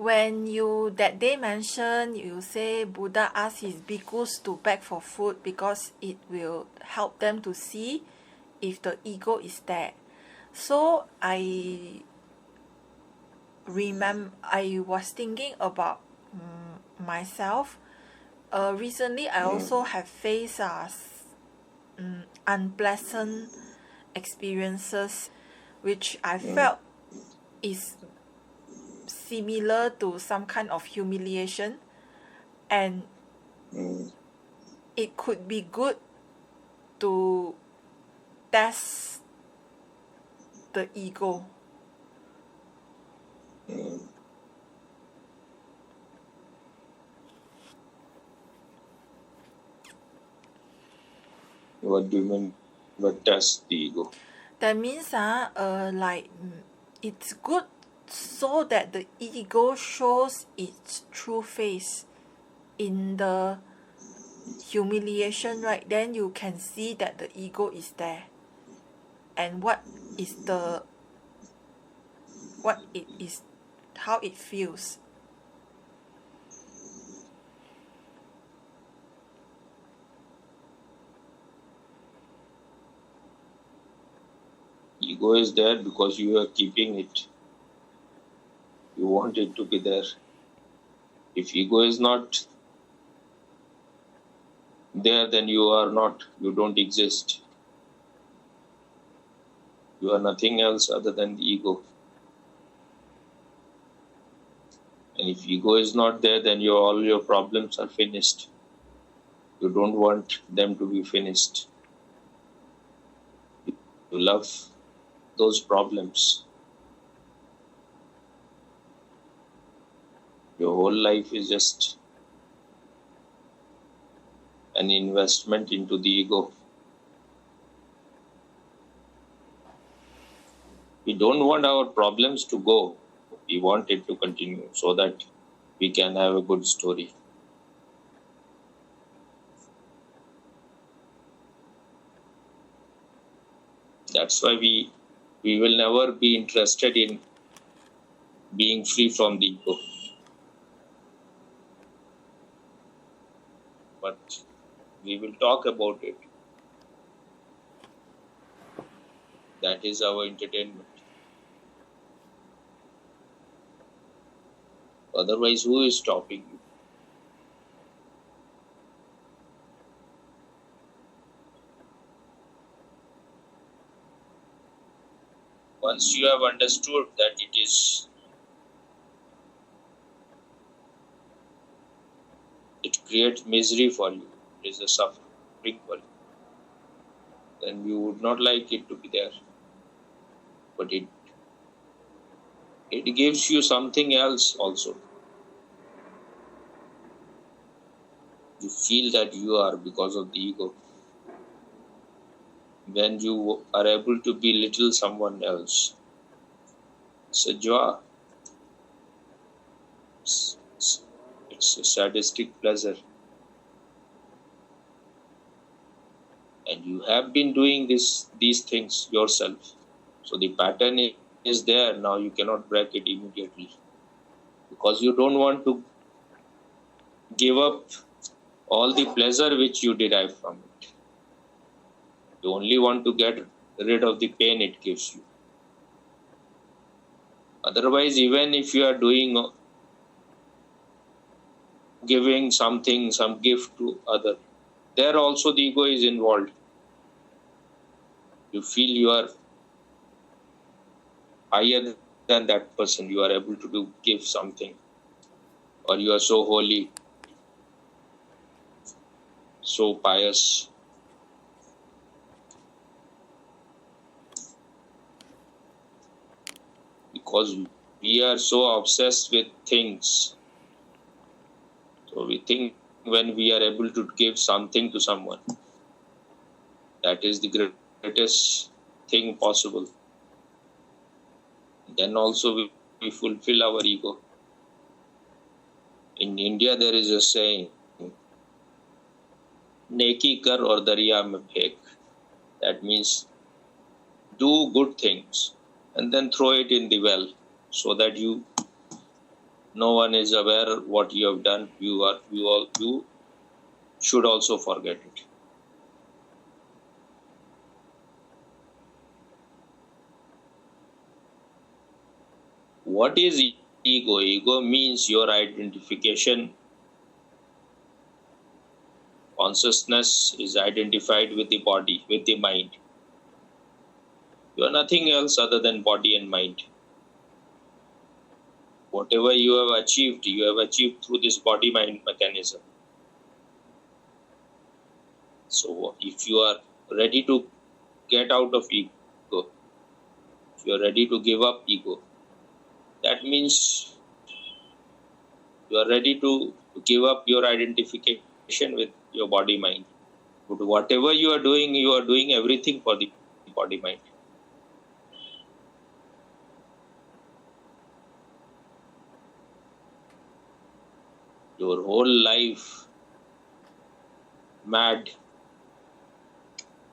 when you that day mentioned, you say Buddha asked his bhikkhus to beg for food because it will help them to see if the ego is there. So I was thinking about myself. Recently I also have faced unpleasant experiences which I felt is similar to some kind of humiliation, and it could be good to test the ego. What do you mean by test the ego? That means it's good so that the ego shows its true face in the humiliation, right? Then you can see that the ego is there and how it feels. Ego is there because you are keeping it. You want it to be there. If ego is not there, then you don't exist. You are nothing else other than the ego. And if ego is not there, then all your problems are finished. You don't want them to be finished. You love those problems. Your whole life is just an investment into the ego. We don't want our problems to go. We want it to continue so that we can have a good story. That's why we will never be interested in being free from the ego. But we will talk about it. That is our entertainment. Otherwise, who is stopping you? Once you have understood that it creates misery for you, it is a suffering for you, then you would not like it to be there. But it gives you something else also. You feel that you are because of the ego. When you are able to belittle someone else, it's a joy. It's a sadistic pleasure. And you have been doing these things yourself. So the pattern is there. Now you cannot break it immediately. Because you don't want to give up all the pleasure which you derive from it. You only want to get rid of the pain it gives you. Otherwise, even if you are giving something, some gift to other, there also the ego is involved. You feel you are higher than that person. You are able to give something, or you are so holy, so pious. Because we are so obsessed with things. So we think when we are able to give something to someone, that is the greatest thing possible. Then also we fulfill our ego. In India there is a saying, Neki kar aur darya mein phek. That means do good things and then throw it in the well so that you no one is aware what you have done, you should also forget it. What is ego? Ego means your identification. Consciousness is identified with the body, with the mind. You are nothing else other than body and mind. Whatever you have achieved through this body-mind mechanism. So if you are ready to get out of ego, if you are ready to give up ego, that means you are ready to give up your identification with your body-mind. But whatever you are doing everything for the body-mind. Your whole life, mad,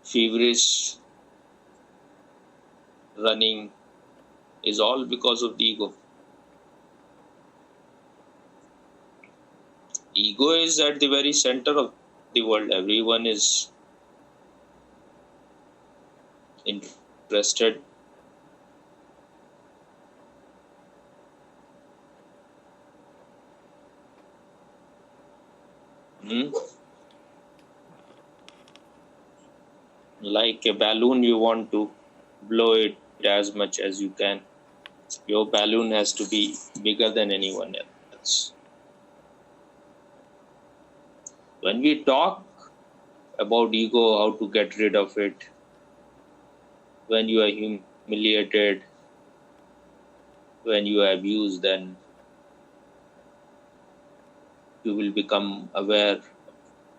feverish, running, is all because of the ego. Ego is at the very center of the world. Everyone is interested. Like a balloon, you want to blow it as much as you can. Your balloon has to be bigger than anyone else. When we talk about ego, how to get rid of it, when you are humiliated, when you are abused, then you will become aware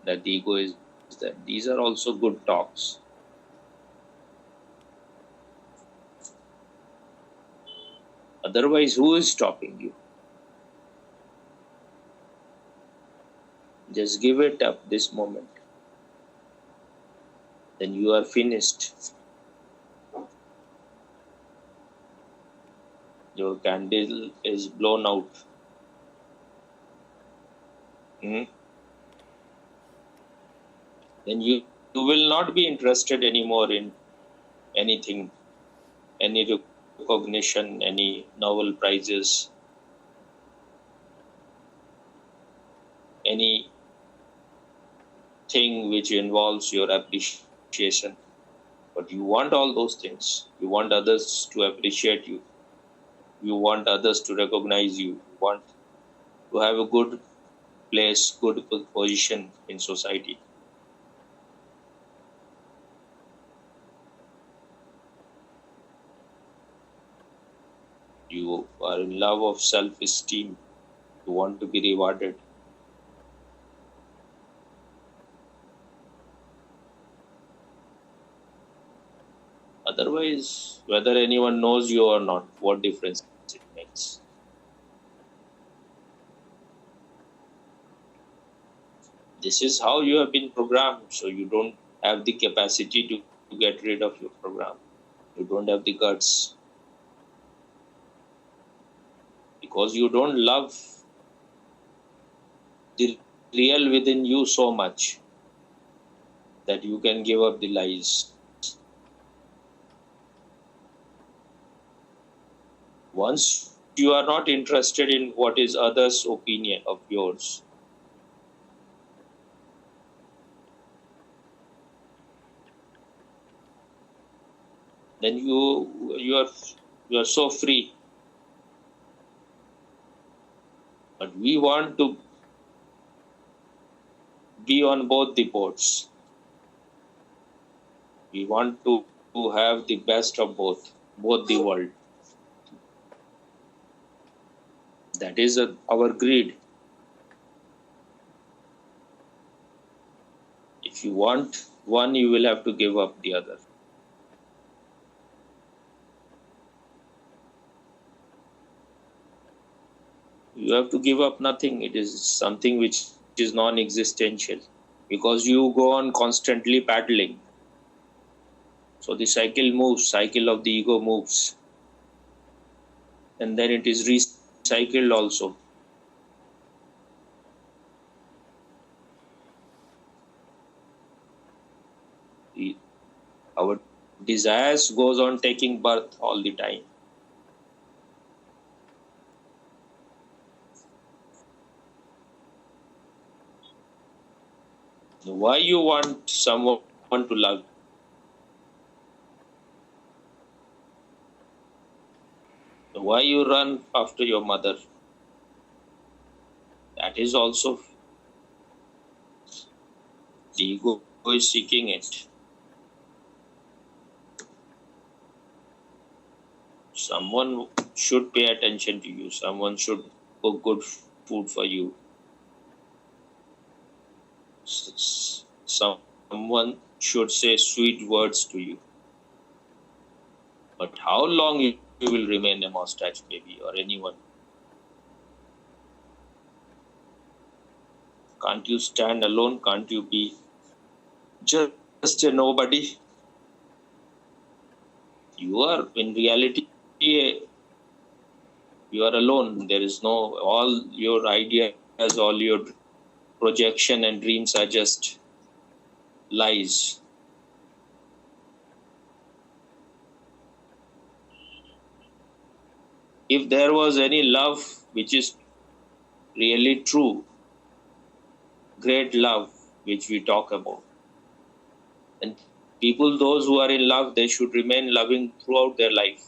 that the ego is there. These are also good talks. Otherwise, who is stopping you? Just give it up this moment. Then you are finished. Your candle is blown out. Then you will not be interested anymore in anything, any recognition, any Nobel prizes, any thing which involves your appreciation. But you want all those things. You want others to appreciate you. You want others to recognize you. You want to have a good place, good position in society. You are in love of self-esteem. You want to be rewarded. Otherwise, whether anyone knows you or not, what difference it makes? This is how you have been programmed, so you don't have the capacity to get rid of your program. You don't have the guts. Because you don't love the real within you so much that you can give up the lies. Once you are not interested in what is others' opinion of yours, then you are so free. But we want to be on both the boats. We want to have the best of both the world. That is our greed. If you want one, you will have to give up the other. You have to give up nothing. It is something which is non-existential, because you go on constantly paddling. So the cycle of the ego moves, and then it is recycled also. Our desires goes on taking birth all the time. Why you want someone to love? Why you run after your mother? That is also the ego is seeking it. Someone should pay attention to you. Someone should cook good food for you. Someone should say sweet words to you. But how long you will remain a mustache baby or anyone? Can't you stand alone? Can't you be just a nobody? You are in reality, you are alone. There is no, all your ideas, all your projection and dreams are just lies. If there was any love which is really true, great love which we talk about, and people, those who are in love, they should remain loving throughout their life.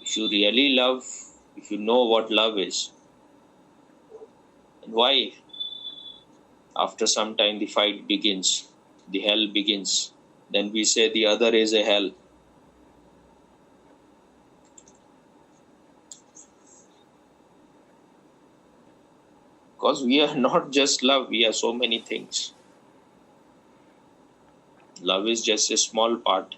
If you really love, if you know what love is, and why after some time the fight begins, the hell begins, then we say the other is a hell. Because we are not just love, we are so many things. Love is just a small part.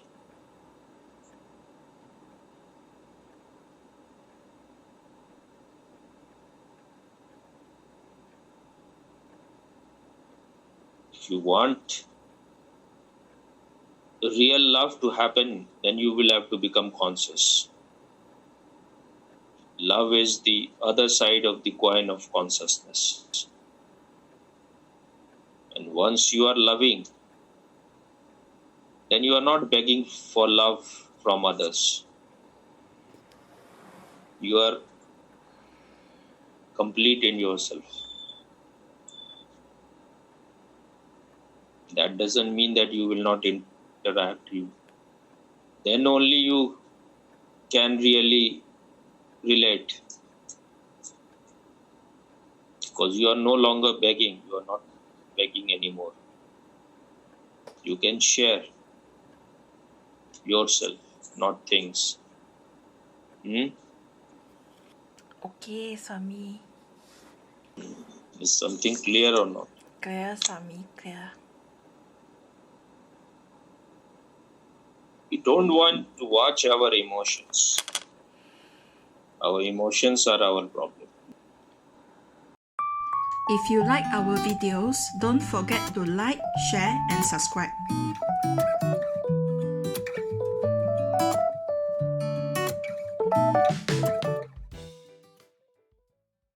If you want real love to happen, then you will have to become conscious. Love is the other side of the coin of consciousness. And once you are loving, then you are not begging for love from others. You are complete in yourself. That doesn't mean that you will not interact. Then only you can really relate. Because you are no longer begging. You are not begging anymore. You can share yourself, not things. Okay, Swami. Is something clear or not? Clear, Swami, clear. We don't want to watch our emotions. Our emotions are our problem. If you like our videos, don't forget to like, share, and subscribe.